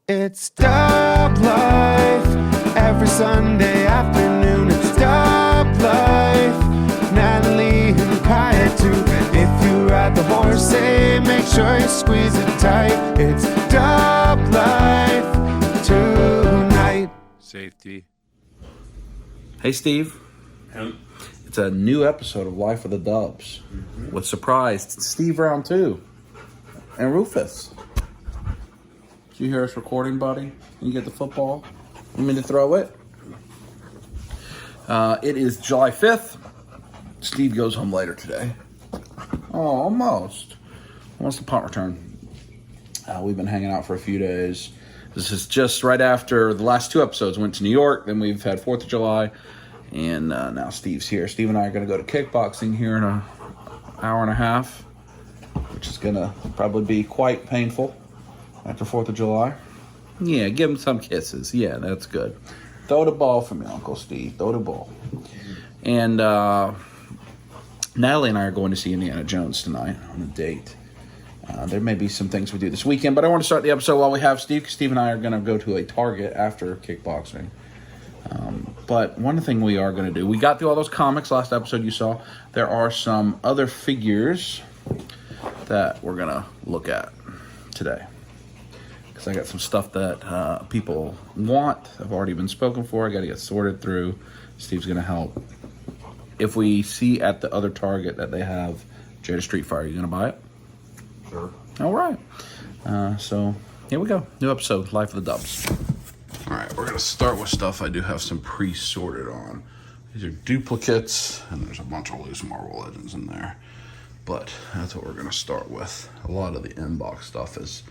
It's Dub Life, every Sunday afternoon. It's Dub Life, Natalie and Kaya too. If you ride the horse, hey, make sure you squeeze it tight. It's Dub Life tonight. Safety. Hey, Steve. It's a new episode of Life of the Dubs with surprised Steve round 2 and Rufus. Did you hear us recording, buddy? You get the football? You mean to throw it? It is July 5th. Steve goes home later today. Oh, almost. Almost a punt return. We've been hanging out for a few days. This is just right after the last 2 episodes. Went to New York, then we've had 4th of July, and now Steve's here. Steve and I are going to go to kickboxing here in an hour and a half, which is going to probably be quite painful after 4th of July. Yeah, give him some kisses. Yeah, that's good. Throw the ball for me, Uncle Steve. Throw the ball. And Natalie and I are going to see Indiana Jones tonight on a date. There may be some things we do this weekend, but I want to start the episode while we have Steve, because Steve and I are going to go to a Target after kickboxing. But one thing we are going to do, we got through all those comics last episode you saw. There are some other figures that we're going to look at today. Because I got some stuff that people want. I've already been spoken for. I got to get sorted through. Steve's going to help. If we see at the other Target that they have Jada Street Fighter, you going to buy it? Sure. All right. So here we go. New episode, Life of the Dubs. All right, we're going to start with stuff I do have some pre-sorted on. These are duplicates, and there's a bunch of loose Marvel Legends in there. But that's what we're going to start with. A lot of the inbox stuff has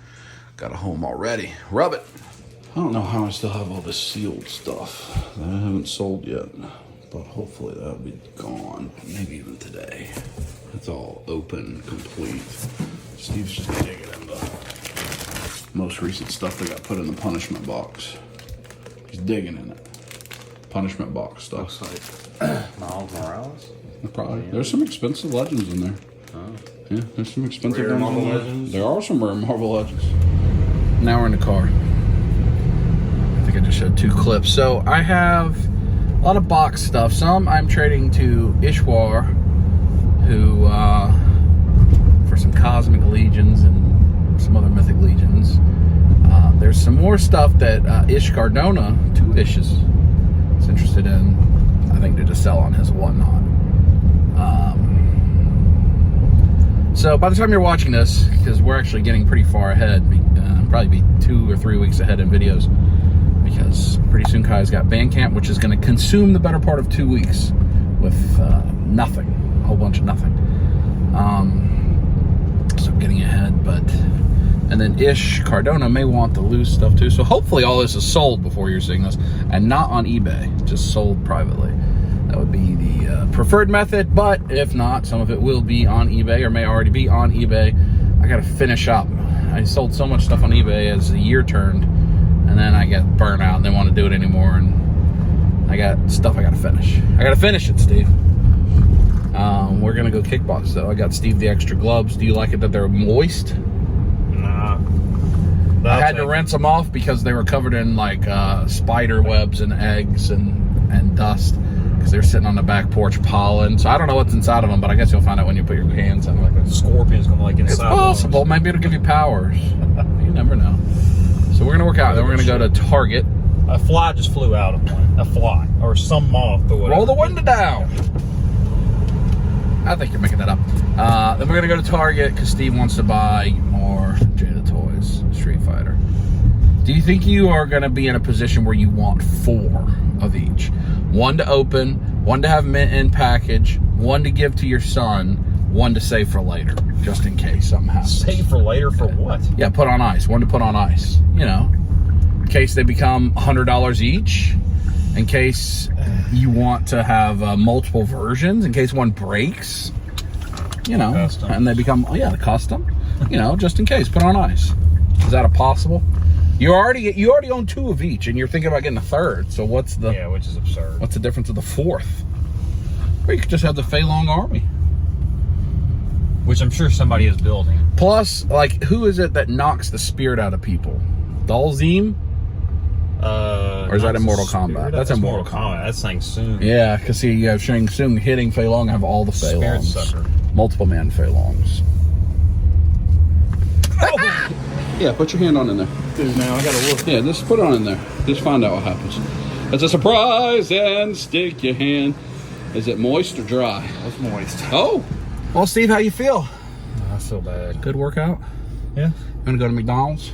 got a home already. Rub it. I don't know how I still have all this sealed stuff that I haven't sold yet. But hopefully that'll be gone, maybe even today. It's all open, complete. Steve's just digging in the most recent stuff that got put in the punishment box. He's digging in it. Punishment box stuff. Looks like Miles Morales. Probably. There's some expensive legends in there. Oh. Yeah, there's some expensive Rare ones Marvel in there. Legends? There are some rare Marvel Legends. Now we're in the car. I think I just showed 2 clips. So I have a lot of box stuff. Some I'm trading to Ishwar, who for some Cosmic Legions and some other Mythic Legions. There's some more stuff that Ish Cardona, 2 Ishes, is interested in. I think to just sell on his whatnot. So by the time you're watching this, because we're actually getting pretty far ahead, probably be 2 or 3 weeks ahead in videos, because pretty soon Kai's got Bandcamp, which is going to consume the better part of 2 weeks with nothing, a whole bunch of nothing. So getting ahead, but and then Ish Cardona may want the loose stuff too. So hopefully all this is sold before you're seeing this, and not on eBay, just sold privately. That would be the preferred method, but if not, some of it will be on eBay or may already be on eBay. I got to finish up. I sold so much stuff on eBay as the year turned, and then I got burnt out and didn't want to do it anymore, and I got stuff I got to finish. I got to finish it, Steve. We're going to go kickbox, though. I got Steve the extra gloves. Do you like it that they're moist? Nah. I had to rinse them off because they were covered in, like, spider webs and eggs and dust, because they're sitting on the back porch pollen. So I don't know what's inside of them, but I guess you'll find out when you put your hands on them. Like Scorpions come like inside. It's possible. Maybe it'll give you powers. You never know. So we're going to work out. Then we're going to go to Target. A fly just flew out of one. A fly. Or some moth or whatever. Roll the window down. I think you're making that up. Then we're going to go to Target because Steve wants to buy more Jada toys, Street Fighter. Do you think you are going to be in a position where you want 4 of each? 1 to open, 1 to have mint in package, 1 to give to your son, 1 to save for later, just in case something happens. Save for later for what? Yeah, put on ice. 1 to put on ice. You know, in case they become $100 each. In case you want to have multiple versions. In case one breaks. You know, Custom. and they become, the custom. You know, just in case. Put on ice. Is that a possible? You already own 2 of each, and you're thinking about getting a 3rd. So what's the? Yeah, which is absurd. What's the difference of the 4th? Or you could just have the Fei Long army. Which I'm sure somebody is building. Plus, like, who is it that knocks the spirit out of people? Dalzim? Or is that in Mortal Kombat? That's in Mortal Kombat. That's Shang Tsung. Yeah, because see, you have Shang Tsung hitting Fei Long, have all the Fei Longs. Multiple man Fei Longs. Oh. Yeah, put your hand on in there. Dude, now I gotta look. Yeah, just put it on in there. Just find out what happens. It's a surprise, and stick your hand. Is it moist or dry? It's moist. Oh. Well, Steve, how you feel? I feel bad. Good workout? Yeah. Gonna go to McDonald's?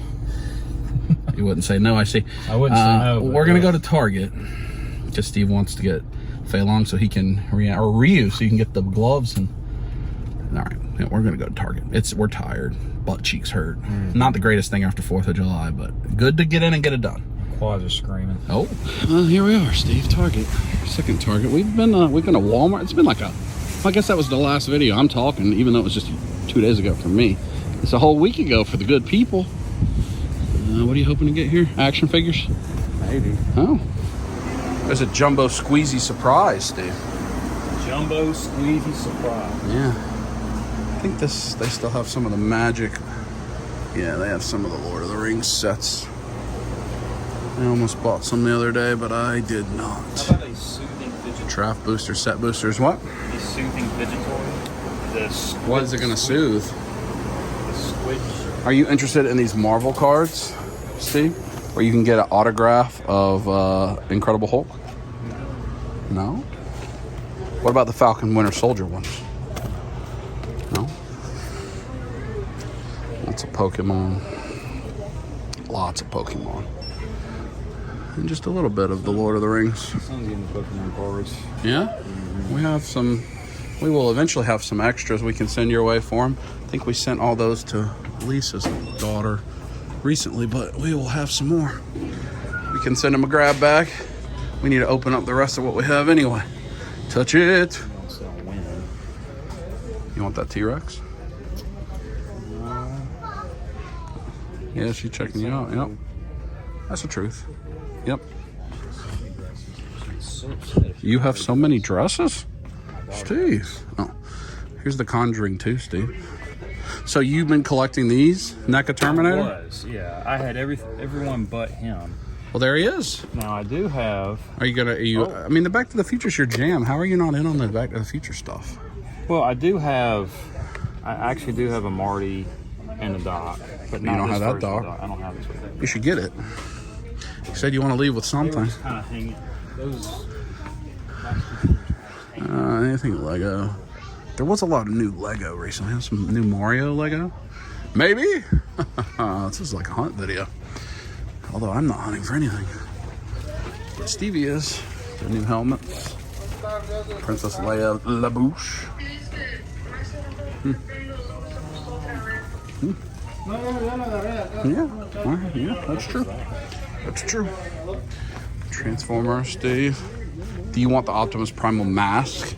You wouldn't say no, I see. I wouldn't say no. We're gonna go to Target because Steve wants to get Fei Long so he can Ryu so you can get the gloves and. All right, yeah, we're gonna go to Target. We're tired, butt cheeks hurt. Not the greatest thing after 4th of July, but good to get in and get it done. Quads are screaming. Oh, well, here we are, Steve. Target, second Target. We've been to Walmart. It's been like I guess that was the last video I'm talking, even though it was just 2 days ago for me. It's a whole week ago for the good people. What are you hoping to get here? Action figures? Maybe. Oh. There's a jumbo squeezy surprise, Steve. Jumbo squeezy surprise. Yeah. I think they still have some of the magic. Yeah, they have some of the Lord of the Rings sets. I almost bought some the other day, but I did not. How about a soothing fidget? Draft booster, set boosters, what? A soothing fidget toy. What is it going to soothe? The squidge. Are you interested in these Marvel cards, Steve? Where you can get an autograph of Incredible Hulk? No? What about the Falcon Winter Soldier ones? No? Lots of Pokemon. Lots of Pokemon. And just a little bit of the Lord of the Rings. Sounds getting the Pokemon cards. Yeah? We have some... We will eventually have some extras we can send your way for them. I think we sent all those to Lisa's daughter recently, but we will have some more. We can send them a grab bag. We need to open up the rest of what we have anyway. Touch it. You want that T-Rex? Yeah, she's checking you out. Yep. That's the truth. Yep. You have so many dresses? Steve. Oh, here's the Conjuring 2, Steve. So you've been collecting these? NECA Terminator? I was, yeah. I had everyone but him. Well, there he is. Now I do have. Are you? I mean, the Back to the Future's your jam. How are you not in on the Back to the Future stuff? Well, I actually do have a Marty and a Doc, but not you don't this have that version of Doc. I don't have this one. You should get it. You said you want to leave with They something. were just kind of hanging. Those. Anything Lego. There was a lot of new Lego recently. Some new Mario Lego. Maybe? This is like a hunt video. Although I'm not hunting for anything. But Stevie is. Their new helmets. Princess Leia LaBouche. Yeah, that's true. That's true. Transformer, Steve. Do you want the Optimus Primal mask?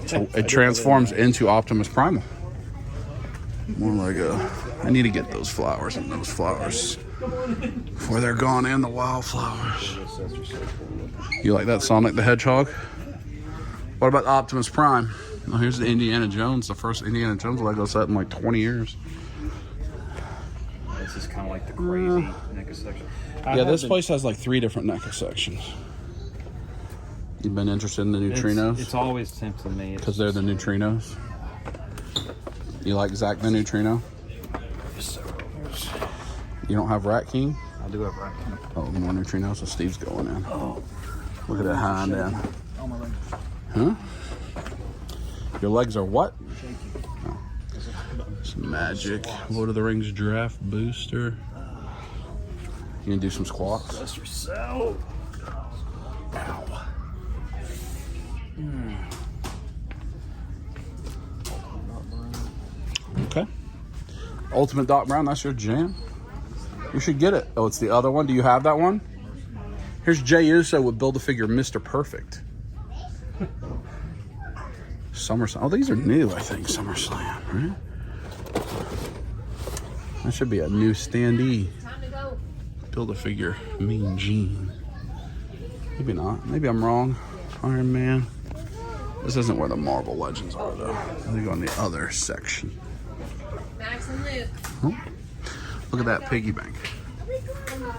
So it transforms into Optimus Primal. More like I need to get those flowers and those flowers before they're gone, and the wildflowers. You like that Sonic the Hedgehog? What about Optimus Prime? Oh, here's the Indiana Jones, the first Indiana Jones Lego set in like 20 years. This is kind of like the crazy NECA section. Yeah, this place has like 3 different NECA sections. You've been interested in the neutrinos? It's always tempting me. Because they're the neutrinos. You like Zach the Neutrino? You don't have Rat King? I do have Rat King. Oh, more neutrinos, so Steve's going in. Oh. Look at that hind end. Oh, my leg. Huh? Your legs are what? Oh. Some magic. Lord of the Rings draft booster. You gonna do some squats? Just yourself. Ow. Okay. Ultimate Doc Brown, that's your jam. You should get it. Oh, it's the other one. Do you have that one? Here's Jay Uso with Build-A-Figure Mr. Perfect. SummerSlam. Oh, these are new, I think. SummerSlam, right? That should be a new standee. Build-A-Figure Mean Gene. Maybe not. Maybe I'm wrong. Iron Man. This isn't where the Marvel Legends are, though. They go in the other section. Max and Luke. Oh, look at that piggy bank.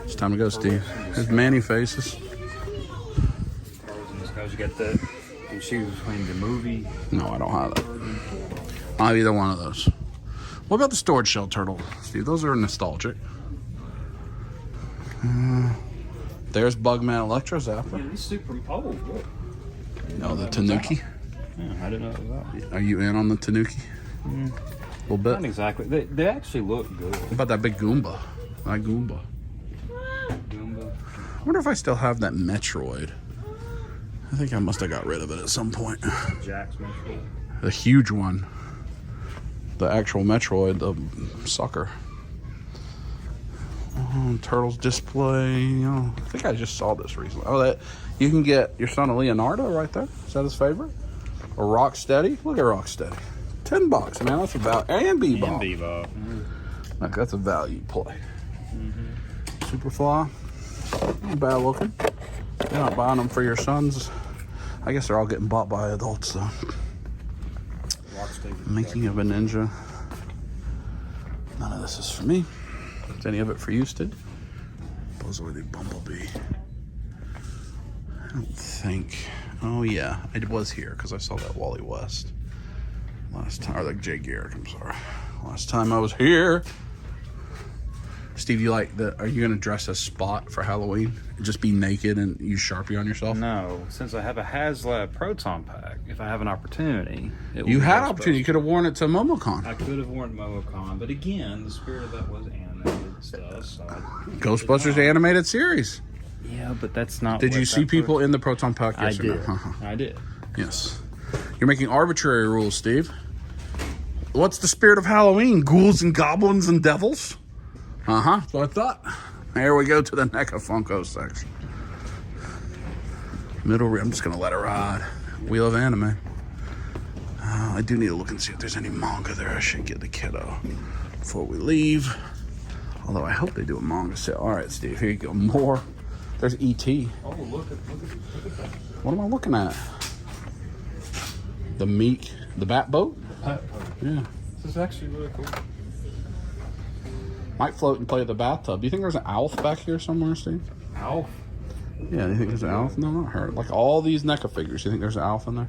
It's time to go, Steve. There's Manny faces. Because you got that, you choose between the movie. No, I don't have that. I don't have either one of those. What about the storage shell turtle, Steve? Those are nostalgic. There's Bugman Electro Zapper. Yeah, these super old. Look. No, the Tanuki. Yeah, I didn't know that. Are you in on the Tanuki? A little bit. Not exactly. They actually look good. What about that big Goomba? That Goomba. Goomba. I wonder if I still have that Metroid. I think I must have got rid of it at some point. Jack's Metroid. The huge one. The actual Metroid, the sucker. Oh, Turtles display. I think I just saw this recently. Oh, that you can get your son a Leonardo right there. Is that his favorite? Or Rocksteady? Look at Rocksteady. $10, man. That's about and Bebop. And Bebop. Like, that's a value play. Superfly. Not bad looking. You're not buying them for your sons. I guess they're all getting bought by adults though. Making of a Ninja. None of this is for me. Is any of it for you, Steve? Buzzworthy Bumblebee. I don't think. Oh yeah, it was here because I saw that Wally West last time, or like Jay Garrick. I'm sorry. Last time I was here. Steve, you like the? Are you gonna dress as Spot for Halloween? Just be naked and use Sharpie on yourself? No, since I have a HasLab Proton Pack, if I have an opportunity, You had opportunity. You could have worn it to MomoCon. I could have worn MomoCon, but again, the spirit of that was animated stuff. So Ghostbusters animated series. yeah, but that's not. Did what you see that people in the Proton Pack? I Yes or did. no? I did. Yes. You're making arbitrary rules, Steve. What's the spirit of Halloween? Ghouls and goblins and devils? That's what I thought. Here we go to the NECA Funko section. Middle rear. I'm just going to let it ride. Wheel of Anime. I do need to look and see if there's any manga there. I should get the kiddo before we leave. Although I hope they do a manga sale. All right, Steve. Here you go. More. There's E.T. Oh, look at that. What am I looking at? The Meek. The Bat Boat? Yeah. This is actually really cool. Might float and play at the bathtub. Do you think there's an Alf back here somewhere, Steve? Alf? Yeah, do you think there's an Alf? No, not her. Like all these NECA figures, you think there's an Alf in there?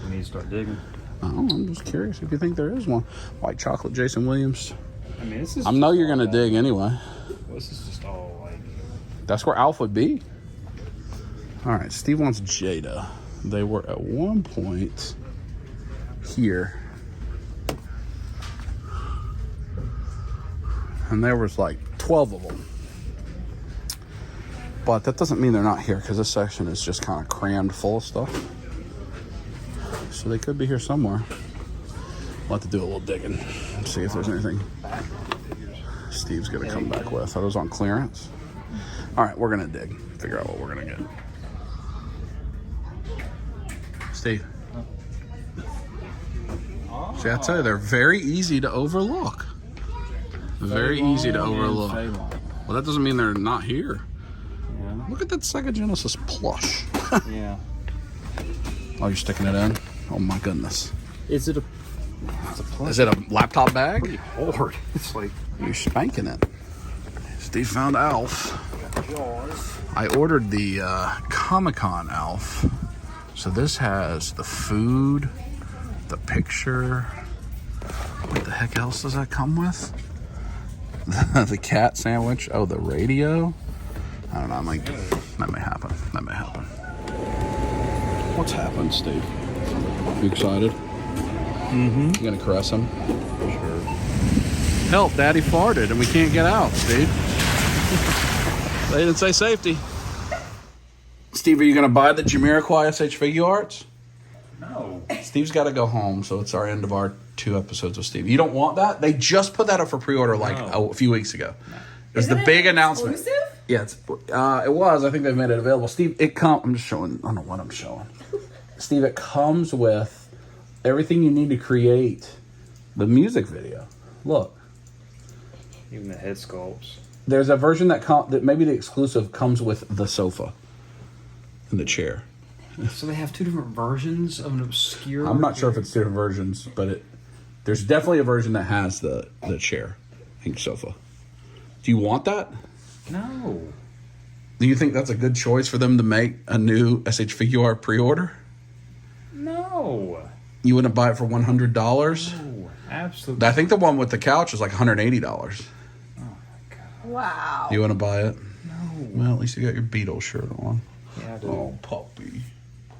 We need to start digging. I don't know, I'm just curious if you think there is one. White chocolate Jason Williams. I mean, this is. I know you're going to dig anyway. This is just all like. That's where Alf would be. All right, Steve wants Jada. They were at one point here. And there was like 12 of them. But that doesn't mean they're not here because this section is just kind of crammed full of stuff. So they could be here somewhere. We'll have to do a little digging and see if there's anything Steve's going to come back with. Are those on clearance? All right, we're going to dig. Figure out what we're going to get. Steve. See, I tell you, they're very easy to overlook. Very easy to overlook. Well, that doesn't mean they're not here. Yeah. Look at that Sega Genesis plush. Yeah. Oh, you're sticking it in? Oh my goodness. Is it a? It's a plus. Is it a laptop bag? Pretty hard. It's like You're spanking it. Steve found Alf. Jaws. I ordered the Comic-Con Alf. So this has the food, the picture. What the heck else does that come with? The cat sandwich. Oh, the radio. I don't know. That may happen. That may happen. What's happened, Steve? You excited? Mm-hmm. You gonna caress him? Sure. Help! Daddy farted, and we can't get out, Steve. They didn't say safety. Steve, are you gonna buy the Jamiroquai SH Figure Arts? No. Steve's got to go home, so it's our end of our 2 episodes with Steve. You don't want that? They just put that up for pre-order a few weeks ago. It was the big announcement. Exclusive? Yeah, it was. I think they've made it available. Steve, I'm just showing. I don't know what I'm showing. Steve, it comes with everything you need to create the music video. Look. Even the head sculpts. There's a version that maybe the exclusive comes with the sofa and the chair. So they have 2 different versions of an obscure. I'm not sure if it's different versions, but there's definitely a version that has the chair and sofa. Do you want that? No. Do you think that's a good choice for them to make a new SH Figure Art pre-order? No. You wouldn't buy it for $100? No, absolutely. I think the one with the couch is like $180. Oh, my God. Wow. You want to buy it? No. Well, at least you got your Beatles shirt on. Yeah, I do. Oh, puppy.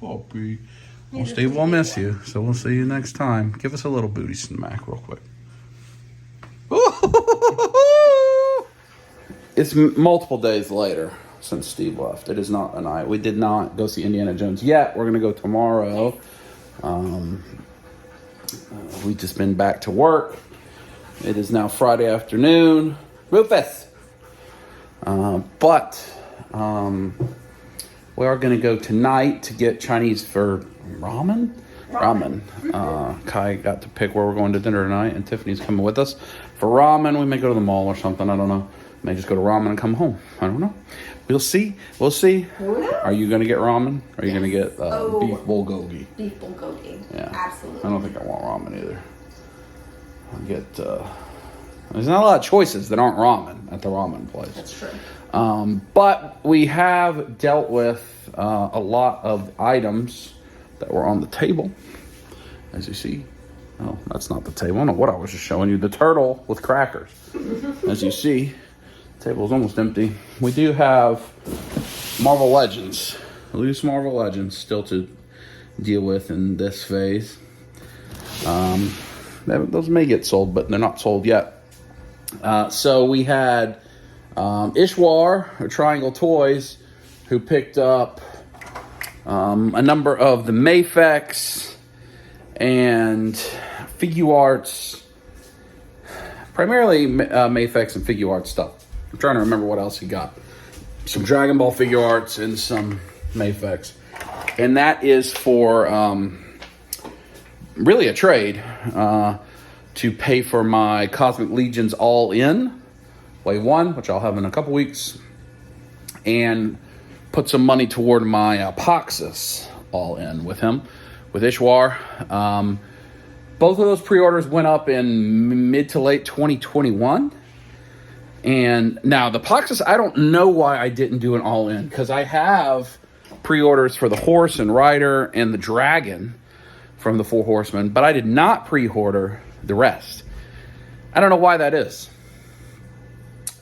Well, Steve, we'll miss you, so we'll see you next time. Give us a little booty smack real quick. It's multiple days later since Steve left. It is not a night. We did not go see Indiana Jones yet. We're going to go tomorrow. We've just been back to work. It is now Friday afternoon. Rufus! But we are going to go tonight to get Chinese for ramen. Kai got to pick where we're going to dinner tonight, and Tiffany's coming with us. For ramen, we may go to the mall or something. I don't know. May just go to ramen and come home. I don't know. We'll see. We'll see. Are you going to get ramen? Or are you going to get beef bulgogi? Beef bulgogi. Yeah. Absolutely. I don't think I want ramen either. I'll get... there's not a lot of choices that aren't ramen at the ramen place. That's true. But we have dealt with a lot of items that were on the table, as you see. Oh, that's not the table. I don't know what I was just showing you. The turtle with crackers. As you see, the table is almost empty. We do have Marvel Legends, loose Marvel Legends still to deal with in this phase. Those may get sold, but they're not sold yet. So we had Ishwar, or Triangle Toys, who picked up a number of the Mafex and Figure Arts, primarily Mafex and Figure Arts stuff. I'm trying to remember what else he got. Some Dragon Ball Figure Arts and some Mafex. And that is for really a trade to pay for my Cosmic Legions All-In Wave 1, which I'll have in a couple weeks, and put some money toward my Apoxis All-In with him, with Ishwar. Both of those pre-orders went up in mid to late 2021. And now the Apoxis, I don't know why I didn't do an All-In, because I have pre-orders for the Horse and Rider and the Dragon from the Four Horsemen, but I did not pre-order the rest. I don't know why that is.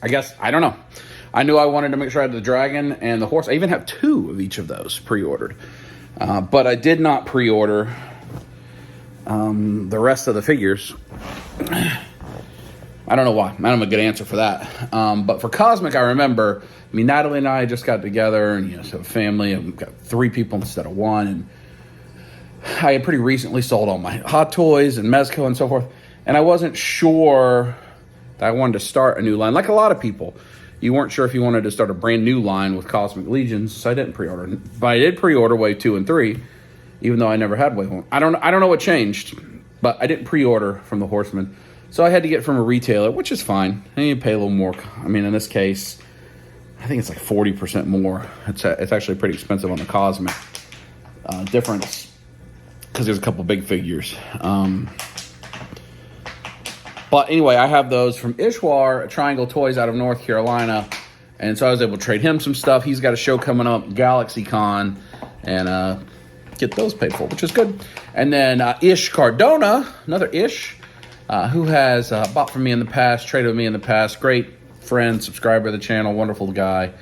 I don't know. I knew I wanted to make sure I had the Dragon and the Horse. I even have 2 of each of those pre-ordered. But I did not pre-order the rest of the figures. I don't know why. I don't have a good answer for that. But for Cosmic, I remember, Natalie and I just got together, and so family, and we've got 3 people instead of 1. And I had pretty recently sold all my Hot Toys and Mezco and so forth. And I wasn't sure that I wanted to start a new line. Like a lot of people, you weren't sure if you wanted to start a brand new line with Cosmic Legions, so I didn't pre-order. But I did pre-order Wave 2 and 3, even though I never had Wave 1. I don't know what changed, but I didn't pre-order from the Horsemen. So I had to get from a retailer, which is fine. And you pay a little more. In this case, I think it's like 40% more. It's actually pretty expensive on the Cosmic difference, because there's a couple big figures. But anyway, I have those from Ishwar, Triangle Toys out of North Carolina. And so I was able to trade him some stuff. He's got a show coming up, GalaxyCon, and get those paid for, which is good. And then Ish Cardona, another Ish, who has bought from me in the past, traded with me in the past. Great friend, subscriber of the channel, wonderful guy.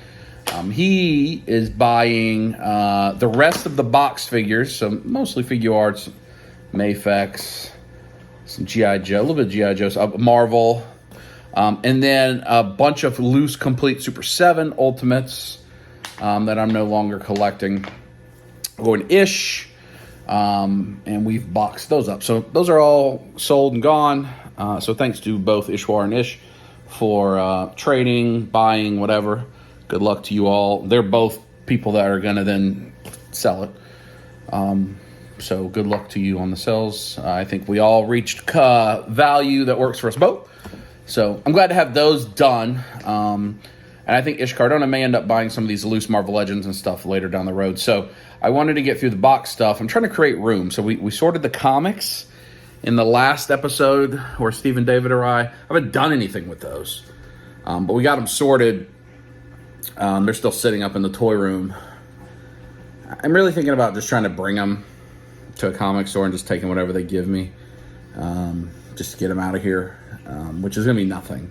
He is buying the rest of the box figures, so mostly Figure Arts, Mafex, some G.I. Joe, a little bit of G.I. Joe, Marvel, and then a bunch of loose, complete Super 7 Ultimates that I'm no longer collecting. We're going Ish, and we've boxed those up. So those are all sold and gone. So thanks to both Ishwar and Ish for trading, buying, whatever. Good luck to you all. They're both people that are going to then sell it. So good luck to you on the sales. I think we all reached value that works for us both. So I'm glad to have those done. And I think Ish Cardona may end up buying some of these loose Marvel Legends and stuff later down the road. So I wanted to get through the box stuff. I'm trying to create room. So we sorted the comics in the last episode where Steve and David or I haven't done anything with those. But we got them sorted They're still sitting up in the toy room. I'm really thinking about just trying to bring them to a comic store and just taking whatever they give me, just to get them out of here, which is going to be nothing,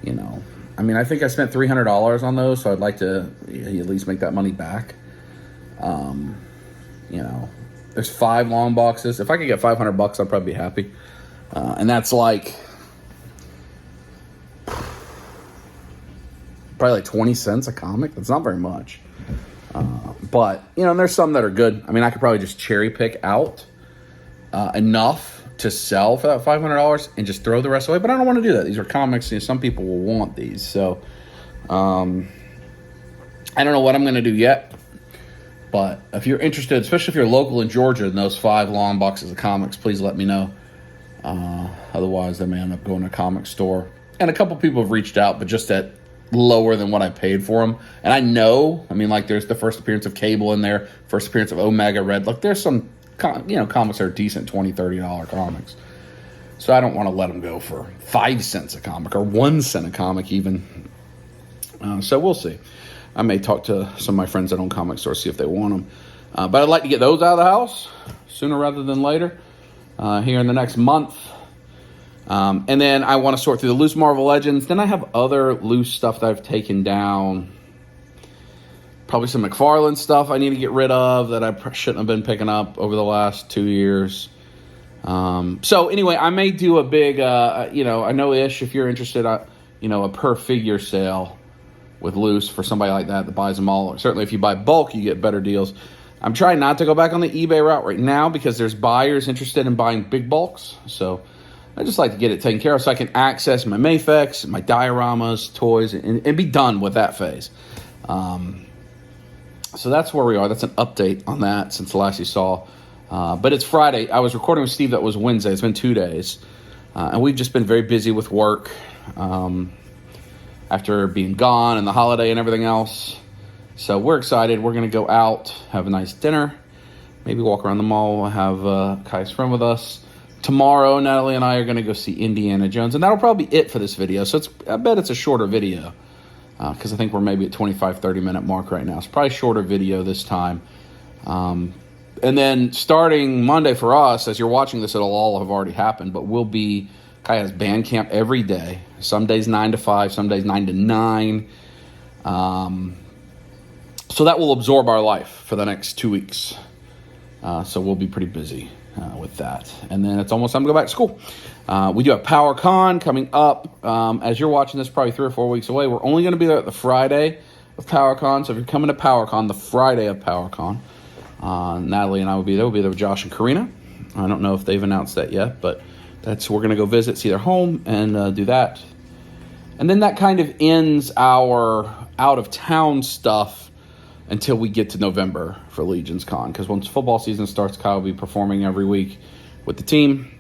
you know. I mean, I think I spent $300 on those, so I'd like to at least make that money back. You know, there's 5 long boxes. If I could get $500, I'd probably be happy. And that's like probably like 20 cents a comic. That's not very much. But, you know, and there's some that are good. I mean, I could probably just cherry pick out enough to sell for that $500 and just throw the rest away. But I don't want to do that. These are comics. You know, some people will want these. So, I don't know what I'm going to do yet. But if you're interested, especially if you're local in Georgia in those 5 long boxes of comics, please let me know. Otherwise, I may end up going to a comic store. And a couple people have reached out, but just at lower than what I paid for them. And I know, I mean, like, there's the first appearance of Cable in there, first appearance of Omega Red. Like, there's some, you know, comics that are decent $20, $30 comics. So I don't want to let them go for 5 cents a comic or 1 cent a comic even. So we'll see. I may talk to some of my friends that own comic stores, see if they want them. But I'd like to get those out of the house sooner rather than later, here in the next month. And then I want to sort through the loose Marvel Legends. Then I have other loose stuff that I've taken down. Probably some McFarlane stuff I need to get rid of that I shouldn't have been picking up over the last 2 years. So anyway, I may do a big, you know, I know Ish, if you're interested, you know, a per figure sale with loose for somebody like that buys them all. Certainly if you buy bulk, you get better deals. I'm trying not to go back on the eBay route right now because there's buyers interested in buying big bulks. So I just like to get it taken care of so I can access my Mafex, my dioramas, toys, and be done with that phase. So that's where we are. That's an update on that since the last you saw. But it's Friday. I was recording with Steve. That was Wednesday. It's been 2 days. And we've just been very busy with work after being gone and the holiday and everything else. So we're excited. We're going to go out, have a nice dinner, maybe walk around the mall, have Kai's friend with us. Tomorrow, Natalie and I are going to go see Indiana Jones, and that'll probably be it for this video. So I bet it's a shorter video because I think we're maybe at 25-30 minute mark right now. It's probably a shorter video this time. And then starting Monday for us, as you're watching this, it'll all have already happened, but we'll be, Kai has band camp every day. Some days 9 to 5, some days 9 to 9. So that will absorb our life for the next 2 weeks. So we'll be pretty busy with that. And then it's almost time to go back to school. We do have PowerCon coming up. As you're watching this, probably 3 or 4 weeks away. We're only going to be there at the Friday of PowerCon. So if you're coming to PowerCon, the Friday of PowerCon, Natalie and I will be there. We'll be there with Josh and Karina. I don't know if they've announced that yet, but we're going to go visit, see their home, and do that. And then that kind of ends our out-of-town stuff until we get to November for Legion's Con. Because once football season starts, Kyle will be performing every week with the team.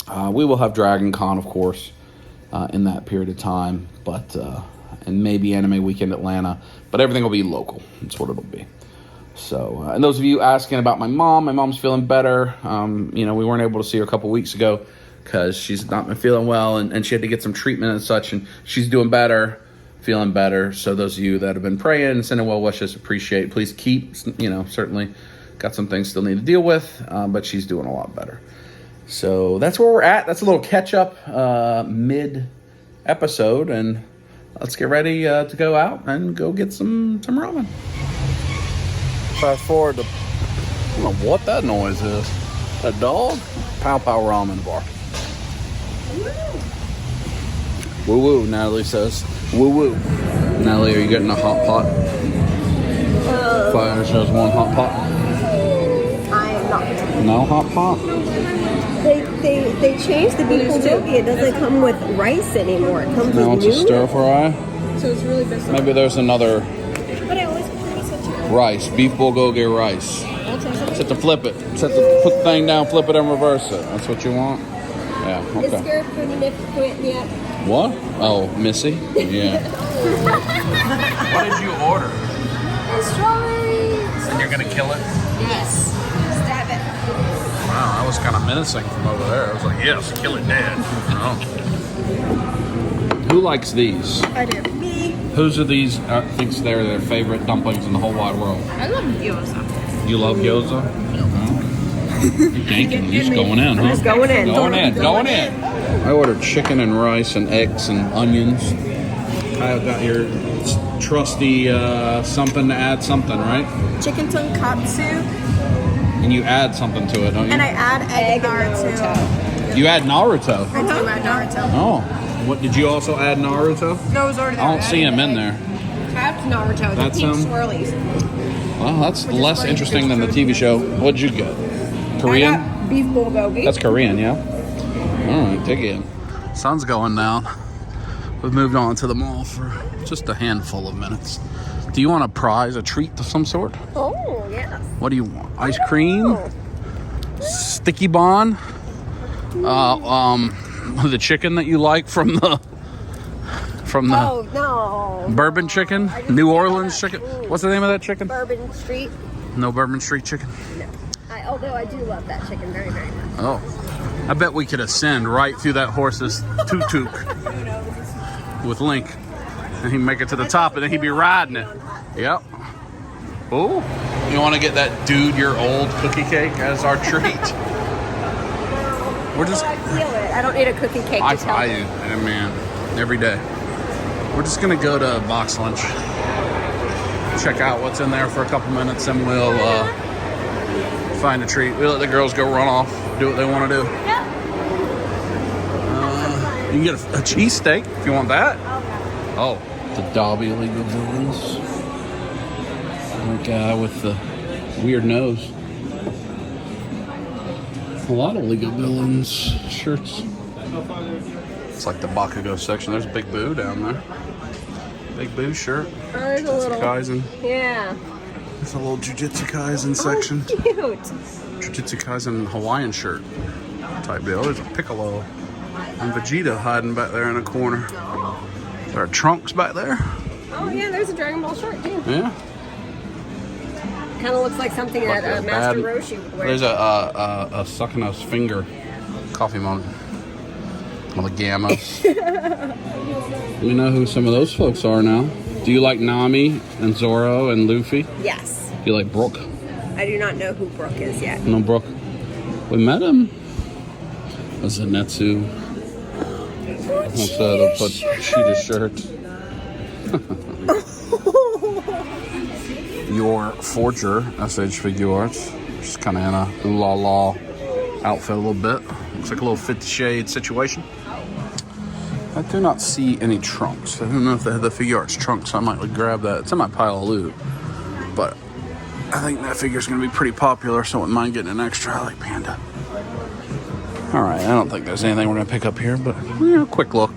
We will have Dragon Con, of course, in that period of time. But and maybe Anime Weekend Atlanta. But everything will be local. That's what it'll be. So, and those of you asking about my mom's feeling better. You know, we weren't able to see her a couple weeks ago because she's not been feeling well, and she had to get some treatment and such, and she's doing better, feeling better. So those of you that have been praying and sending well wishes, appreciate it. Please keep, you know, certainly got some things still need to deal with, but she's doing a lot better. So that's where we're at. That's a little catch-up mid-episode, and let's get ready to go out and go get some ramen. Fast forward to, I don't know what that noise is. A dog? Pow Pow Ramen Bar. Woo woo, Natalie says. Woo woo. Natalie, are you getting a hot pot? Fire says one hot pot. I am not. No hot pot? They changed the beef bulgogi. It doesn't come with rice anymore. It comes Now with it's a stir noodle. fry. So it's really best. Maybe there's another But I always prefer such rice. Beef bulgogi rice. Set to flip it. Put the thing down, flip it, and reverse it. That's what you want? Yeah, It's okay. scared for the yet. What? Oh, Missy? Yeah. What did you order? Strawberries. And you're going to kill it? Yes. Stab it. Wow, that was kind of menacing from over there. I was like, yes, kill it dead. Oh. Who likes these? I do. Me. Whose of these thinks they're their favorite dumplings in the whole wide world? I love gyoza. You love gyoza? Yanking, just going in, huh? Just going in. Going in. I ordered chicken and rice and eggs and onions. I've got your trusty something to add something, right? Chicken tonkatsu. And you add something to it, don't you? And I add egg Naruto. You add Naruto. I do add Naruto. Oh. What, did you also add Naruto? No, it was already there. I don't see him in there. That's Naruto. That's the pink him? swirlies. Well, that's less interesting than the TV show. What'd you get? Korean? I got beef bulgogi. That's Korean, yeah? All right, take it in. Sun's going down. We've moved on to the mall for just a handful of minutes. Do you want a prize, a treat of some sort? Oh, yes. What do you want? Ice cream? Sticky bun? The chicken that you like from the Oh, no. Bourbon chicken? New Orleans chicken? What's the name of that chicken? Bourbon Street. No Bourbon Street chicken? No. Although I do love that chicken very, very much. Oh. I bet we could ascend right through that horse's tuk-tuk with Link. And he'd make it to the top and then he'd be riding it. Yep. Oh. You want to get that dude your old cookie cake as our treat? We're just... I feel it. I don't need a cookie cake to tell I me. do, and man, every day. We're just gonna go to box lunch, check out what's in there for a couple minutes, and we'll find a treat. We let the girls go run off, do what they want to do. You can get a cheesesteak if you want that. Oh, the Dobby illegal villains. The guy with the weird nose. A lot of League of Villains shirts. It's like the Bakugo section. There's Big Boo down there. Big Boo shirt. Oh, there's a little. Kaisen. Yeah. There's a little Jujutsu Kaisen section. Oh, cute. Jujutsu Kaisen Hawaiian shirt type deal. There's a Piccolo and Vegeta hiding back there in a corner. There are Trunks back there. Oh, yeah, there's a Dragon Ball shirt, too. Yeah. Kind of looks like something Like that a Master bad- Roshi would wear. There's a sucking us finger coffee mug. All the gammas. We know who some of those folks are now. Do you like Nami and Zoro and Luffy? Yes. Do you like Brook? I do not know who Brooke is yet. No, Brook. We met him. Zenetsu. Instead of put Cheetah shirt. Your Forger, SH Figure Arts. Just kind of in a ooh la la outfit a little bit. Looks like a little 50 Shades situation. I do not see any trunks. I don't know if they have the Figure Arts trunks. I might grab that. It's in my pile of loot. But I think that figure's going to be pretty popular, so I wouldn't mind getting an extra. I like Panda. Alright, I don't think there's anything we're going to pick up here, but quick look.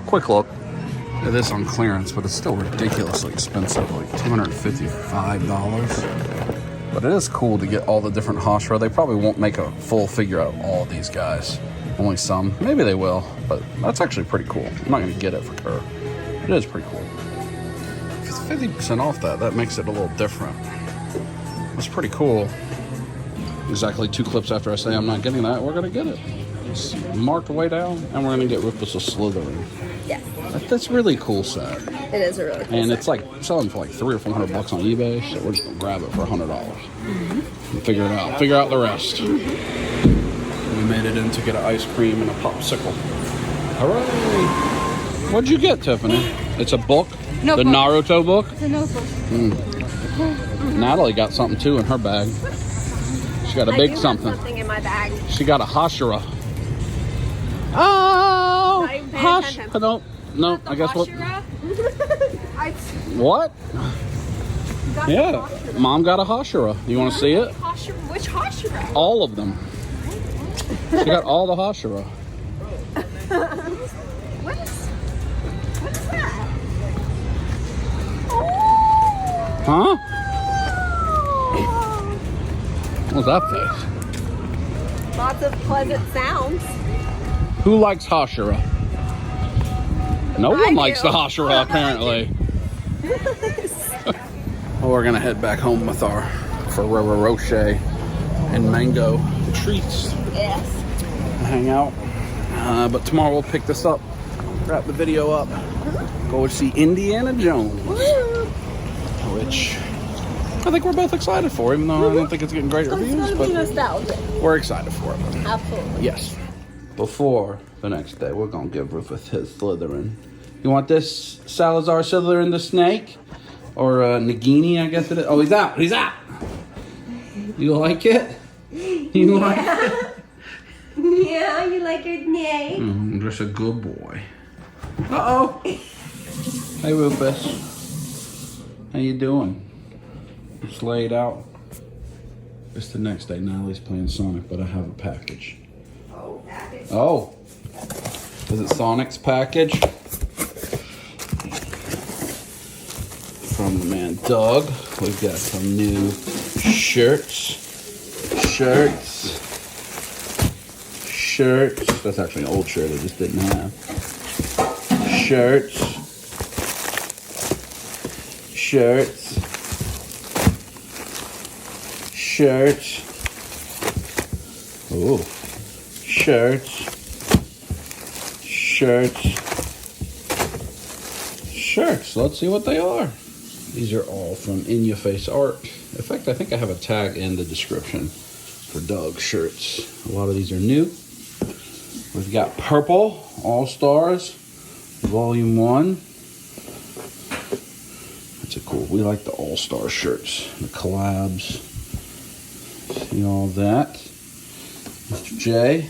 It is on clearance, but it's still ridiculously expensive, like $255. But it is cool to get all the different Hashira. They probably won't make a full figure out of all of these guys. Only some. Maybe they will, but that's actually pretty cool. I'm not going to get it for her. It is pretty cool. If it's 50% off that makes it a little different. It's pretty cool. Exactly 2 clips after I say I'm not getting that, we're going to get it. It's marked way down, and we're going to get Rufus of Slytherin. Yes. That's really cool set. It is a really cool And set. it's like selling for like $300 or $400 on eBay, so we're just gonna grab it for $100 and figure it out. Figure out the rest. We made it in to get an ice cream and a popsicle. Hooray! What'd you get, Tiffany? It's a book. The Notebook. Naruto book. It's a notebook. Natalie got something too in her bag. She got a I big do have something. something in my bag. She got a Hashira. Oh, Not even paying attention. No. I guess what? What? Got Yeah, the Hashira. Mom got a Hashira. You want to see it? Which Hashira? All of them. She got all the Hashira. What is that? Huh? What's that face? Lots of pleasant sounds. Who likes Hashira? No one I likes do. the Hashira, apparently. Well, we're gonna head back home with our Ferrero Rocher and mango treats. Yes. Hang out. But tomorrow we'll pick this up, wrap the video up, go see Indiana Jones, which I think we're both excited for, even though I don't think it's getting great reviews, It's but gonna be nostalgic. we're excited for it. Absolutely. Yes. Before the next day, we're gonna give Rufus his Slytherin. You want this Salazar Slytherin the snake? Or Nagini, I guess it is. Oh, he's out. He's out. You like it? You like it? Yeah, you like your name? Just a good boy. Uh-oh. Hey, Rufus. How you doing? Just laid out. It's the next day. Natalie's playing Sonic, but I have a package. Oh, package. Oh. Is it Sonic's package? From the man Doug. We've got some new shirts. That's actually an old shirt I just didn't have. Shirts. Oh. Shirts. Let's see what they are. These are all from In Your Face Art. In fact, I think I have a tag in the description for Doug shirts. A lot of these are new. We've got Purple All Stars Volume 1. That's a cool. We like the All Star shirts, the collabs. See all that. Mr. J.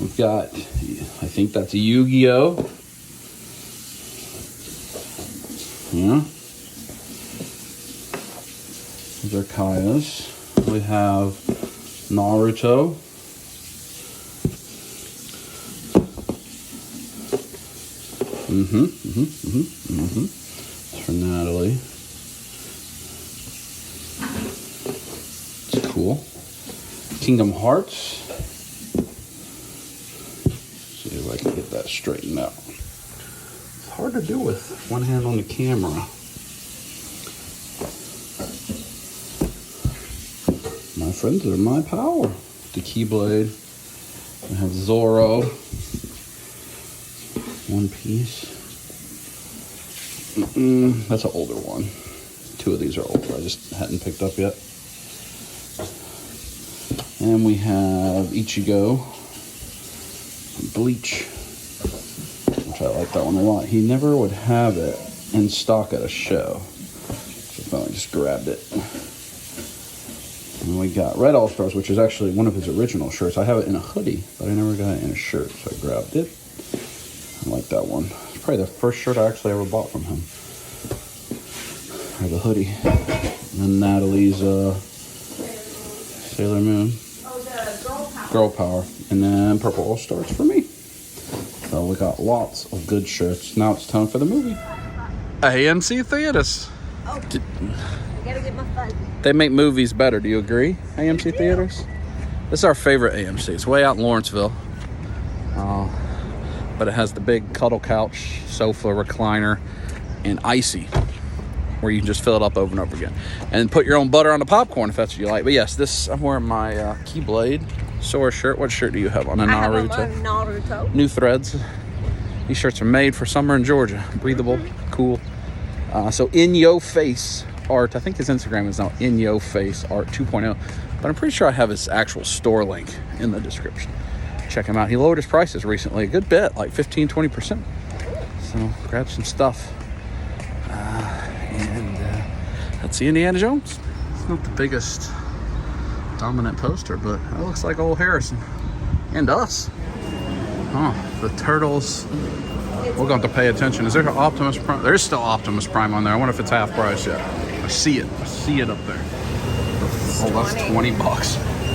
We've got, I think that's a Yu-Gi-Oh. Yeah. These are Kaya's. We have Naruto. It's for Natalie. It's cool. Kingdom Hearts. See if I can get that straightened out. It's hard to do with one hand on the camera. My friends are my power. The Keyblade. I have Zoro. One Piece. That's an older one. Two of these are older. I just hadn't picked up yet. And we have Ichigo. Bleach. Which I like that one a lot. He never would have it in stock at a show. So I finally just grabbed it. And we got Red All Stars, which is actually one of his original shirts. I have it in a hoodie, but I never got it in a shirt, so I grabbed it. I like that one. It's probably the first shirt I actually ever bought from him. I have a hoodie. And then Natalie's Sailor Moon. Oh, the Girl Power. And then Purple All Stars for me. So we got lots of good shirts. Now it's time for the movie. AMC Theaters. Oh, I gotta get my fun. They make movies better. Do you agree? AMC Theaters? This is our favorite AMC. It's way out in Lawrenceville. But it has the big cuddle couch, sofa, recliner, and icy, where you can just fill it up over and over again. And put your own butter on the popcorn if that's what you like. But yes, I'm wearing my Keyblade Sora shirt. What shirt do you have on? A Naruto? I have a Naruto. New threads. These shirts are made for summer in Georgia. Breathable, cool. So In Yo Face Art. I think his Instagram is now In Yo Face Art 2.0. But I'm pretty sure I have his actual store link in the description. Check him out. He lowered his prices recently a good bit, like 15-20%. So grab some stuff. And that's the Indiana Jones. It's not the biggest dominant poster, but it looks like old Harrison. And us. Oh, the Turtles. We're going to have to pay attention. Is there an Optimus Prime? There's still Optimus Prime on there. I wonder if it's half price yet. I see it up there. Oh, that's $20.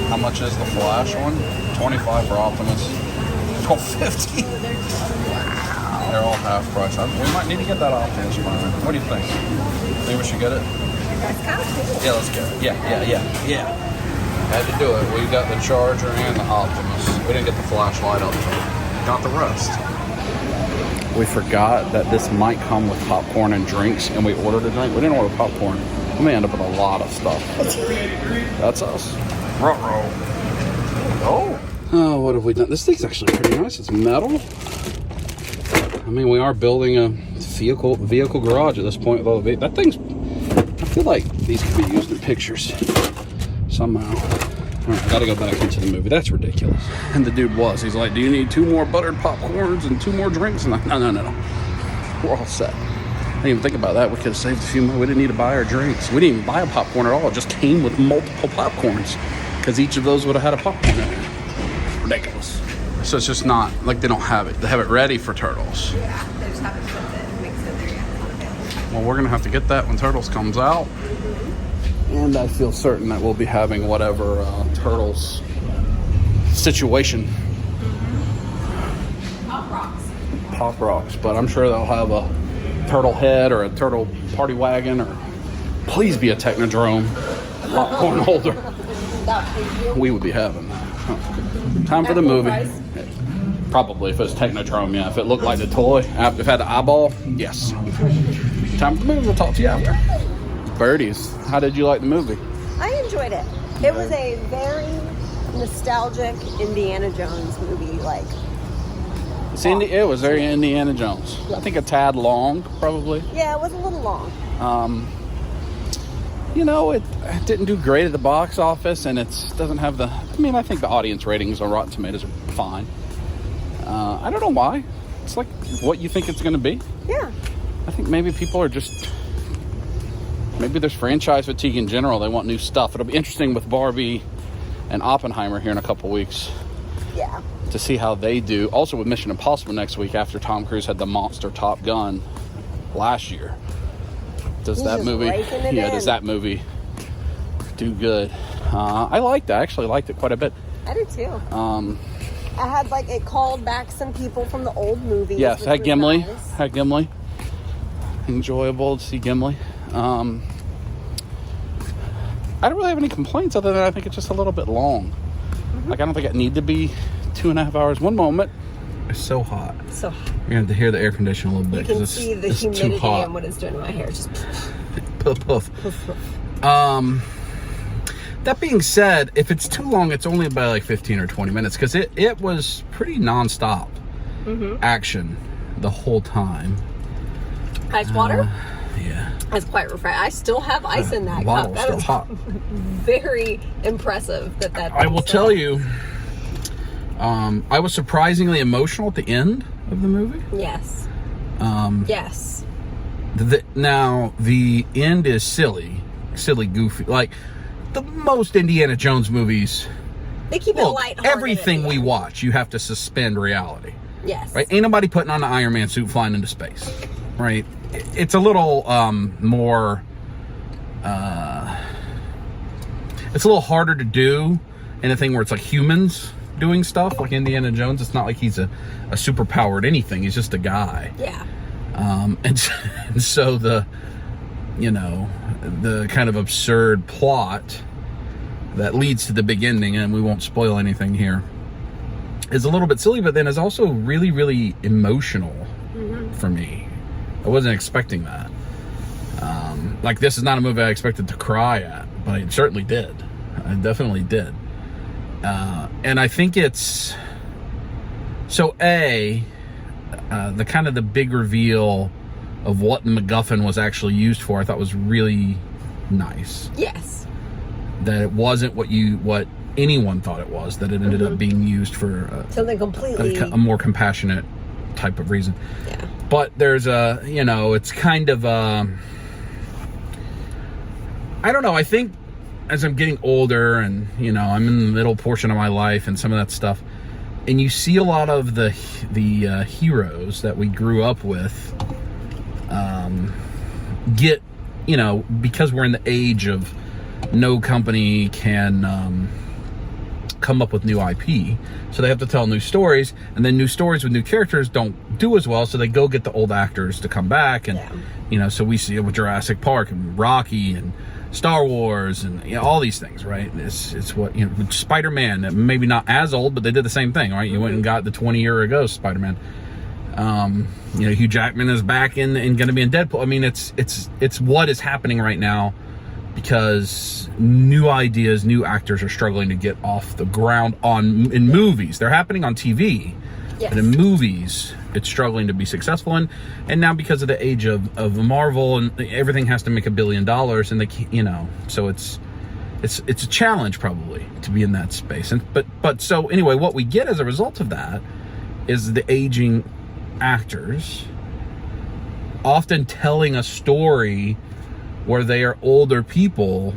How much is the Flash one? $25 for Optimus. $12.50. Wow. They're all half price. We might need to get that Optimus Prime. What do you think? Think we should get it? That's kind of cool. Yeah, let's get it. Yeah. Had to do it. We got the Charger and the Optimus. We didn't get the flashlight up. Got the rest. We forgot that this might come with popcorn and drinks, and we ordered a drink. We didn't order popcorn. We may end up with a lot of stuff. That's us. Ruh-roh. Oh, what have we done? This thing's actually pretty nice. It's metal. I mean, we are building a vehicle garage at this point with all the that thing's. I feel like these could be used in pictures somehow. All right, I gotta go back into the movie. That's ridiculous. And the dude he's like, do you need 2 more buttered popcorns and 2 more drinks? And I'm like, no. We're all set. I didn't even think about that. We could have saved a few more. We didn't need to buy our drinks. We didn't even buy a popcorn at all. It just came with multiple popcorns because each of those would have had a popcorn in it. Ridiculous. So it's just not like they don't have it. They have it ready for Turtles. Yeah, they just haven't put the mix in there yet. It's not available. Well, we're going to have to get that when Turtles comes out. And I feel certain that we'll be having whatever Turtles situation. Pop Rocks. But I'm sure they'll have a turtle head or a turtle party wagon or please be a Technodrome popcorn holder. We would be having that. Time for the movie. Probably if it was Technodrome, yeah. If it looked like the toy, if it had the eyeball, yes. Time for the movie. We'll talk to you after. Birdies, how did you like the movie? I enjoyed it. It was a very nostalgic Indiana Jones movie, like. It was very Indiana Jones. I think a tad long, probably. Yeah, it was a little long. It didn't do great at the box office, and it doesn't have the. I mean, I think the audience ratings on Rotten Tomatoes are fine. I don't know why. It's like what you think it's going to be. Yeah. I think maybe people are just. Maybe there's franchise fatigue in general. They want new stuff. It'll be interesting with Barbie and Oppenheimer here in a couple weeks. Yeah. To see how they do. Also with Mission Impossible next week after Tom Cruise had the monster Top Gun last year. Does that movie do good? I liked it. I actually liked it quite a bit. I did too. I had it called back some people from the old movies. Yes, had Gimli. Nice. Had Gimli. Enjoyable to see Gimli. I don't really have any complaints other than I think it's just a little bit long. I don't think it need to be 2.5 hours. One moment. It's so hot. So You're going to have to hear the air conditioner a little bit. you can see the it's humidity too hot. and what it's doing to my hair. Just Puff, puff. That being said, if it's too long, it's only about 15 or 20 minutes because it was pretty nonstop action the whole time. Ice water? Yeah. That's quite refreshing. I still have ice in that cup. Bottle's That still is hot. very impressive that I will tell you, I was surprisingly emotional at the end of the movie. Yes. Yes. Now, the end is silly, goofy. Like, the most Indiana Jones movies, They keep it lighthearted. everything we watch, you have to suspend reality. Yes. Right? Ain't nobody putting on the Iron Man suit flying into space. Right? It's a little more... it's a little harder to do in a thing where it's like humans doing stuff, like Indiana Jones. It's not like he's a super-powered anything. He's just a guy. Yeah. And so the kind of absurd plot that leads to the big ending, and we won't spoil anything here, is a little bit silly, but then is also really, really emotional for me. I wasn't expecting that. This is not a movie I expected to cry at, but I certainly did. I definitely did. And I think it's... So, the kind of the big reveal of what the MacGuffin was actually used for, I thought was really nice. Yes. That it wasn't what anyone thought it was, that it ended up being used for something completely... a more compassionate type of reason. Yeah. But there's it's kind of I don't know, I think as I'm getting older and, I'm in the middle portion of my life and some of that stuff, and you see a lot of the heroes that we grew up with get, because we're in the age of no company can come up with new IP, so they have to tell new stories, and then new stories with new characters don't do as well, so they go get the old actors to come back, and so we see it with Jurassic Park and Rocky and Star Wars and all these things, right? It's what Spider-Man, maybe not as old, but they did the same thing, right? You went and got the 20-year ago Spider-Man. Hugh Jackman is back in and going to be in Deadpool. I mean, it's what is happening right now, because new ideas, new actors are struggling to get off the ground in movies. They're happening on TV, but in movies, it's struggling to be successful in. And now because of the age of Marvel and everything has to make $1 billion, and they can't, you know, so it's a challenge probably to be in that space. And but so anyway, what we get as a result of that is the aging actors often telling a story where they are older people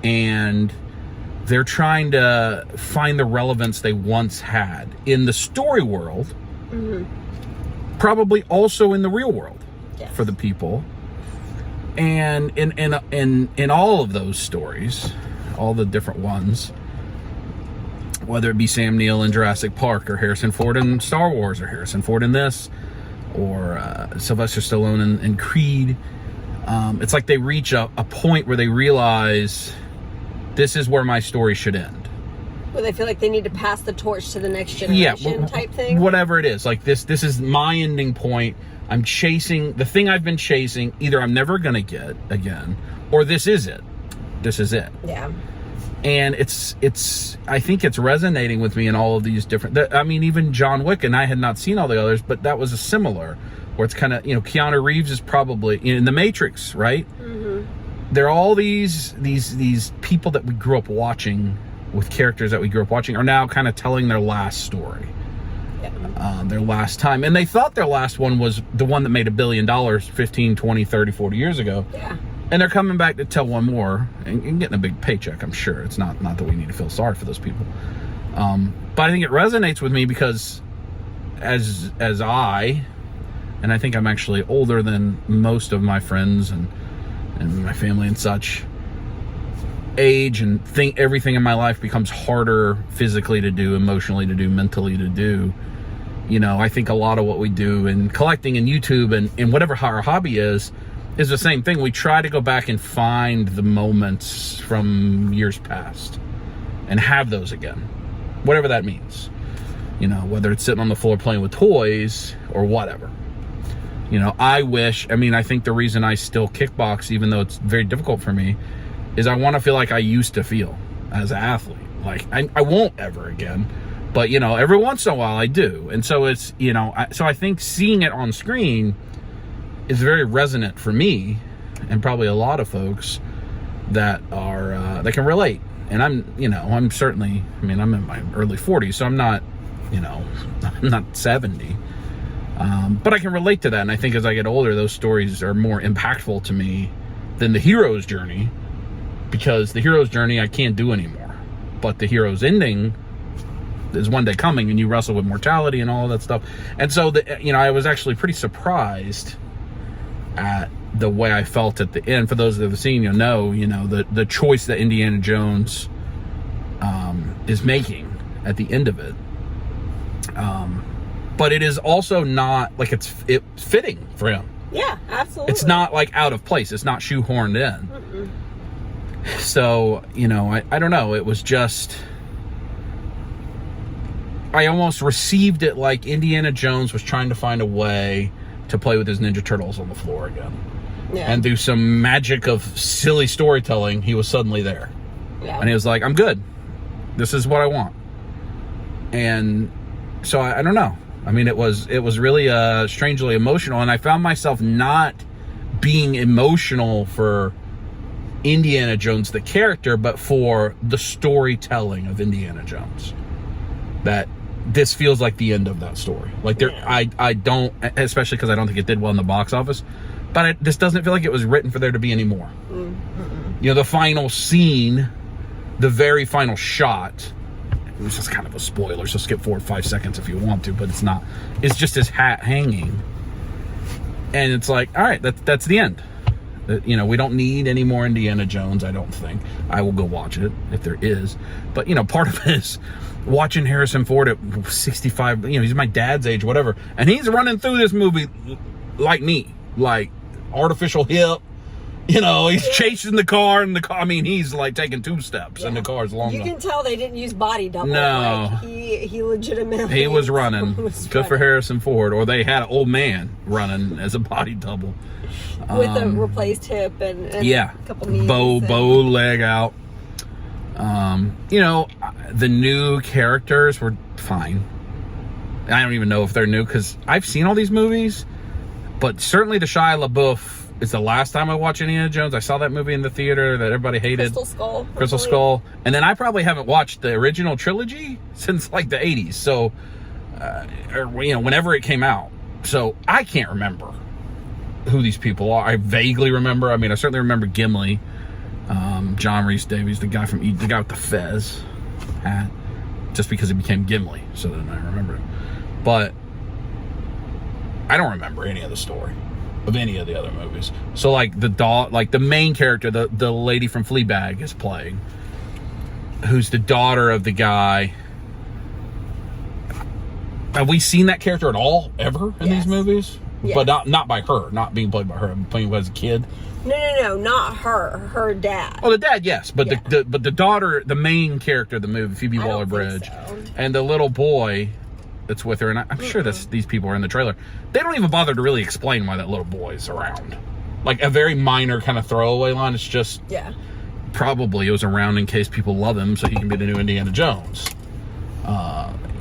and they're trying to find the relevance they once had in the story world, probably also in the real world for the people. And in all of those stories, all the different ones, whether it be Sam Neill in Jurassic Park, or Harrison Ford in Star Wars, or Harrison Ford in this, or Sylvester Stallone in Creed, it's like they reach a point where they realize this is where my story should end. Well, they feel like they need to pass the torch to the next generation, type thing. Whatever it is, like this is my ending point. I'm chasing the thing I've been chasing. Either I'm never gonna get again, or this is it. This is it. Yeah. And I think it's resonating with me in all of these different, I mean, even John Wick, and I had not seen all the others, but that was a similar, where it's kind of, you know, Keanu Reeves is probably in The Matrix, right? There are all these people that we grew up watching, with characters that we grew up watching, are now kind of telling their last story. Their last time. And they thought their last one was the one that made $1 billion 15, 20, 30, 40 years ago. Yeah. And they're coming back to tell one more and getting a big paycheck, I'm sure. It's not that we need to feel sorry for those people. But I think it resonates with me because as I think I'm actually older than most of my friends and my family and such, age and think everything in my life becomes harder physically to do, emotionally to do, mentally to do. You know, I think a lot of what we do in collecting and YouTube and whatever our hobby is the same thing. We try to go back and find the moments from years past and have those again, whatever that means. You know, whether it's sitting on the floor playing with toys or whatever. You know, I think the reason I still kickbox, even though it's very difficult for me, is I want to feel like I used to feel as an athlete. Like, I won't ever again, but, you know, every once in a while I do. And so it's, you know, so I think seeing it on screen is very resonant for me, and probably a lot of folks that are, that can relate. And I'm certainly, I'm in my early 40s, so I'm not, I'm not 70. But I can relate to that. And I think as I get older, those stories are more impactful to me than the hero's journey, because the hero's journey I can't do anymore. But the hero's ending is one day coming, and you wrestle with mortality and all of that stuff. And so, I was actually pretty surprised at the way I felt at the end. For those that have seen, the choice that Indiana Jones is making at the end of it. But it is also not like it's fitting for him. Yeah, absolutely. It's not like out of place. It's not shoehorned in. So, I don't know. It was just, I almost received it like Indiana Jones was trying to find a way to play with his Ninja Turtles on the floor again. Yeah. And through some magic of silly storytelling, he was suddenly there. Yeah. And he was like, I'm good. This is what I want. And so I don't know. It was really strangely emotional, and I found myself not being emotional for Indiana Jones the character, but for the storytelling of Indiana Jones. That this feels like the end of that story. Like I don't, especially because I don't think it did well in the box office, but this doesn't feel like it was written for there to be any more. The final scene, the very final shot, it was just kind of a spoiler, so skip forward 5 seconds if you want to, but it's not. It's just his hat hanging, and it's like, all right, that's the end. We don't need any more Indiana Jones, I don't think. I will go watch it if there is. But, part of it is watching Harrison Ford at 65, he's my dad's age, whatever. And he's running through this movie like me, like artificial hip. He's chasing the car, and he's like taking 2 steps, and the car's long enough. You can tell they didn't use body double. No. Like, he legitimately... He was running. Good for Harrison Ford. Or they had an old man running as a body double. With a replaced hip and a couple knees. Bow leg out. The new characters were fine. I don't even know if they're new because I've seen all these movies, but certainly the Shia LaBeouf is the last time I watched Indiana Jones. I saw that movie in the theater that everybody hated. Crystal Skull. And then I probably haven't watched the original trilogy since like the 80s. So, or, you know, whenever it came out. So I can't remember who these people are. I vaguely remember. I mean, I certainly remember Gimli, John Rhys Davies, the guy with the fez hat, just because he became Gimli. So then I remember it. But I don't remember any of the story of any of the other movies. So like the main character, the lady from Fleabag is playing, who's the daughter of the guy. Have we seen that character at all ever in these movies? Yes. But not by her, not being played by her, playing as a kid. No, not her. Her dad. Oh, the dad, yes, but the daughter, the main character of the movie, Phoebe Waller-Bridge, and the little boy that's with her, and I'm sure these people are in the trailer. They don't even bother to really explain why that little boy is around. Like a very minor kind of throwaway line. It's just probably it was around in case people love him, so he can be the new Indiana Jones.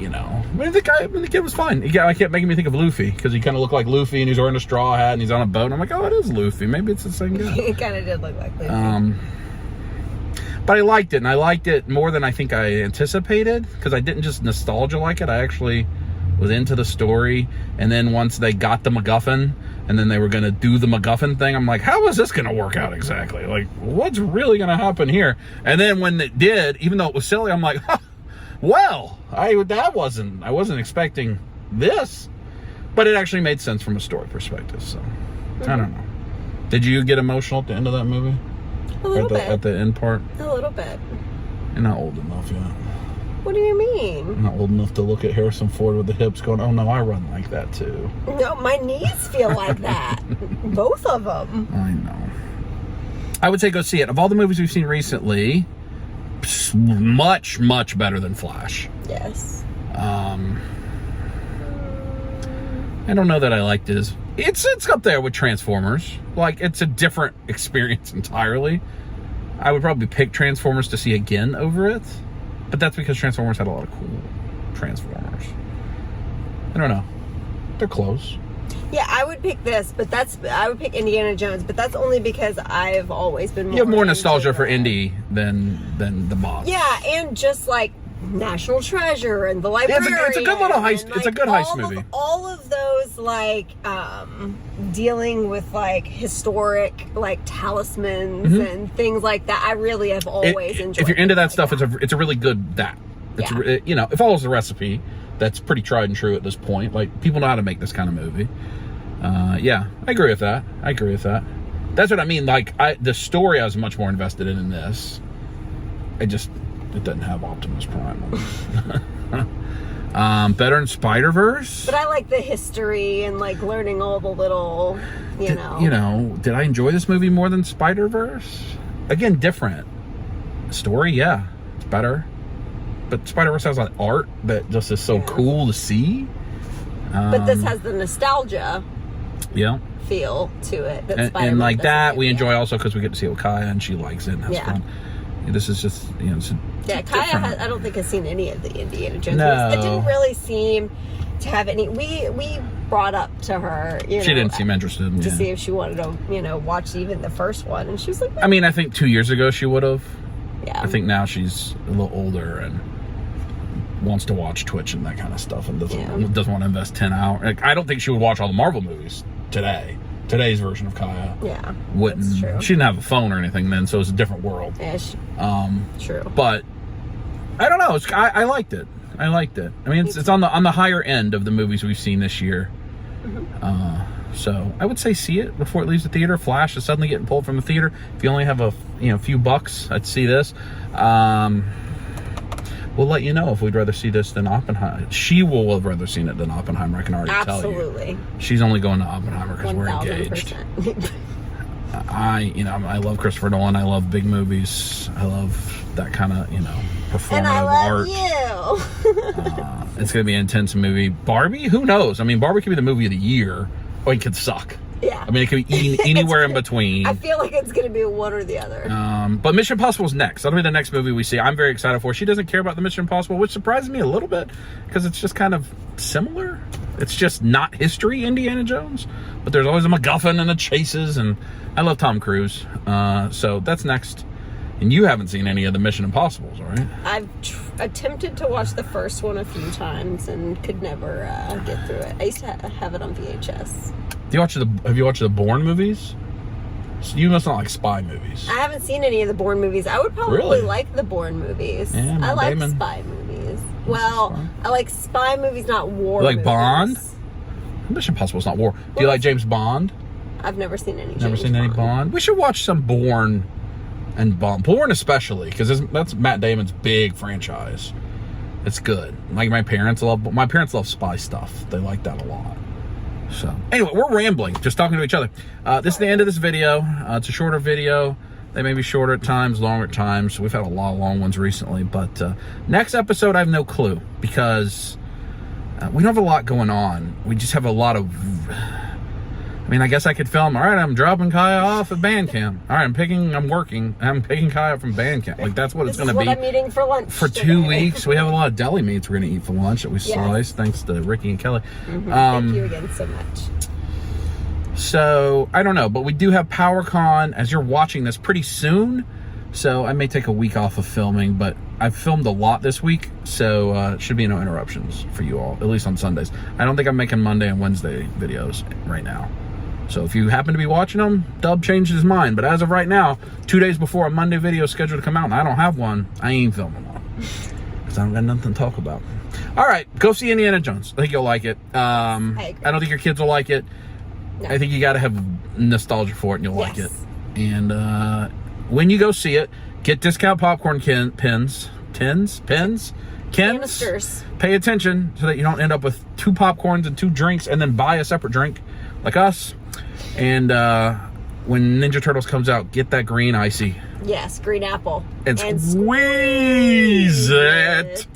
You know, I mean, the kid was fine. I kept making me think of Luffy because he kind of looked like Luffy, and he's wearing a straw hat, and he's on a boat. And I'm like, oh, it is Luffy. Maybe it's the same guy. He kind of did look like Luffy. But I liked it, and I liked it more than I think I anticipated because I didn't just nostalgia like it. I actually was into the story. And then once they got the MacGuffin, and then they were going to do the MacGuffin thing, I'm like, how is this going to work out exactly? Like, what's really going to happen here? And then when it did, even though it was silly, I'm like, huh, well, I wasn't expecting this, but it actually made sense from a story perspective. So I don't know. Did you get emotional at the end of that movie? A little bit. At the end part? A little bit. You're not old enough yet. What do you mean? I'm not old enough to look at Harrison Ford with the hips going, oh no, I run like that too. No, my knees feel like that. Both of them. I know. I would say go see it. Of all the movies we've seen recently, much better than Flash. Yes. I don't know that I liked his. It's up there with Transformers. Like, it's a different experience entirely. I would probably pick Transformers to see again over it, but that's because Transformers had a lot of cool Transformers. I don't know. They're close. Yeah, I would pick this, but I would pick Indiana Jones, but that's only because I've always been more. You have more nostalgia for Indy than the Bob. Yeah, and just like National Treasure and The Librarian. Yeah, it's a good little heist. It's a good heist movie. All of those, like, dealing with like historic, like, talismans and things like that. I really have always enjoyed. If you're into that stuff, it's a really good that. It's you know, it follows the recipe. That's pretty tried and true at this point. Like, people know how to make this kind of movie. Yeah, I agree with that. That's what I mean. Like, the story I was much more invested in this. It doesn't have Optimus Prime. Better than Spider-Verse. But I like the history and like learning all the little, you know. Did I enjoy this movie more than Spider-Verse? Again, different. Story, yeah, it's better. But Spider-Verse has like art that just is so cool to see. But this has the nostalgia feel to it. That and like that, we enjoy also because we get to see it with Kaya and she likes it and has fun. This is just, Kaya I don't think has seen any of the Indiana Jones movies. It didn't really seem to have any. We brought up to her, she didn't seem interested to see if she wanted to, watch even the first one, and she was like, I mean, I think 2 years ago she would have. Yeah. I think now she's a little older and wants to watch Twitch and that kind of stuff, and doesn't want to invest 10 hours. Like, I don't think she would watch all the Marvel movies today. Today's version of Kaya. Yeah. Wouldn't. That's true. She didn't have a phone or anything then, so it's a different world. Yeah. True. But I don't know. I liked it. I mean, it's on the higher end of the movies we've seen this year. So I would say see it before it leaves the theater. Flash is suddenly getting pulled from the theater. If you only have a few bucks, I'd see this. We'll let you know if we'd rather see this than Oppenheimer. She will have rather seen it than Oppenheimer. I can already tell you. Absolutely. She's only going to Oppenheimer because we're engaged. I love Christopher Nolan. I love big movies. I love that kind of, performative and I love art. It's going to be an intense movie. Barbie? Who knows? I mean, Barbie could be the movie of the year, or it could suck. Yeah. I mean, it can be eaten anywhere in between. I feel like it's going to be one or the other. But Mission Impossible is next. That'll be the next movie we see. I'm very excited for. She doesn't care about the Mission Impossible, which surprises me a little bit because it's just kind of similar. It's just not history Indiana Jones, but there's always a MacGuffin and the chases, and I love Tom Cruise. So that's next. And you haven't seen any of the Mission Impossibles, right? I've attempted to watch the first one a few times and could never get through it. I used to have it on VHS. Have you watched the Bourne movies? So you must not like spy movies. I haven't seen any of the Bourne movies. I would probably Really? like the Bourne movies. Yeah, I like Damon. spy movies. Well, I like spy movies, not war You like movies. Bond? Mission Impossible is not war. Do you like James Bond? I've never seen any Never seen any Bond? We should watch some Bourne and Bond. Bourne especially, because that's Matt Damon's big franchise. It's good. Like my parents love spy stuff. They like that a lot. So anyway, we're rambling, just talking to each other. This is the end of this video. It's a shorter video. They may be shorter at times, longer at times. We've had a lot of long ones recently, but next episode I have no clue because we don't have a lot going on. We just have a lot of. I mean, I guess I could film. All right, I'm dropping Kaya off at band camp. All right, I'm picking Kaya up from band camp. Like that's what it's going to be. This is what I'm eating for lunch for today. 2 weeks. We have a lot of deli meats we're going to eat for lunch that we sliced, thanks to Ricky and Kelly. Thank you again so much. So I don't know, but we do have PowerCon as you're watching this pretty soon. So I may take a week off of filming, but I've filmed a lot this week, so it should be no interruptions for you all, at least on Sundays. I don't think I'm making Monday and Wednesday videos right now. So if you happen to be watching them, Dub changed his mind. But as of right now, 2 days before a Monday video is scheduled to come out, and I don't have one, I ain't filming one. Because I don't got nothing to talk about. All right, go see Indiana Jones. I think you'll like it. I don't think your kids will like it. No. I think you got to have nostalgia for it, and you'll like it. And when you go see it, get discount popcorn cans. Canisters. Pay attention so that you don't end up with 2 popcorns and 2 drinks and then buy a separate drink like us. And when Ninja Turtles comes out, get that green icy. Yes, green apple. And squeeze it.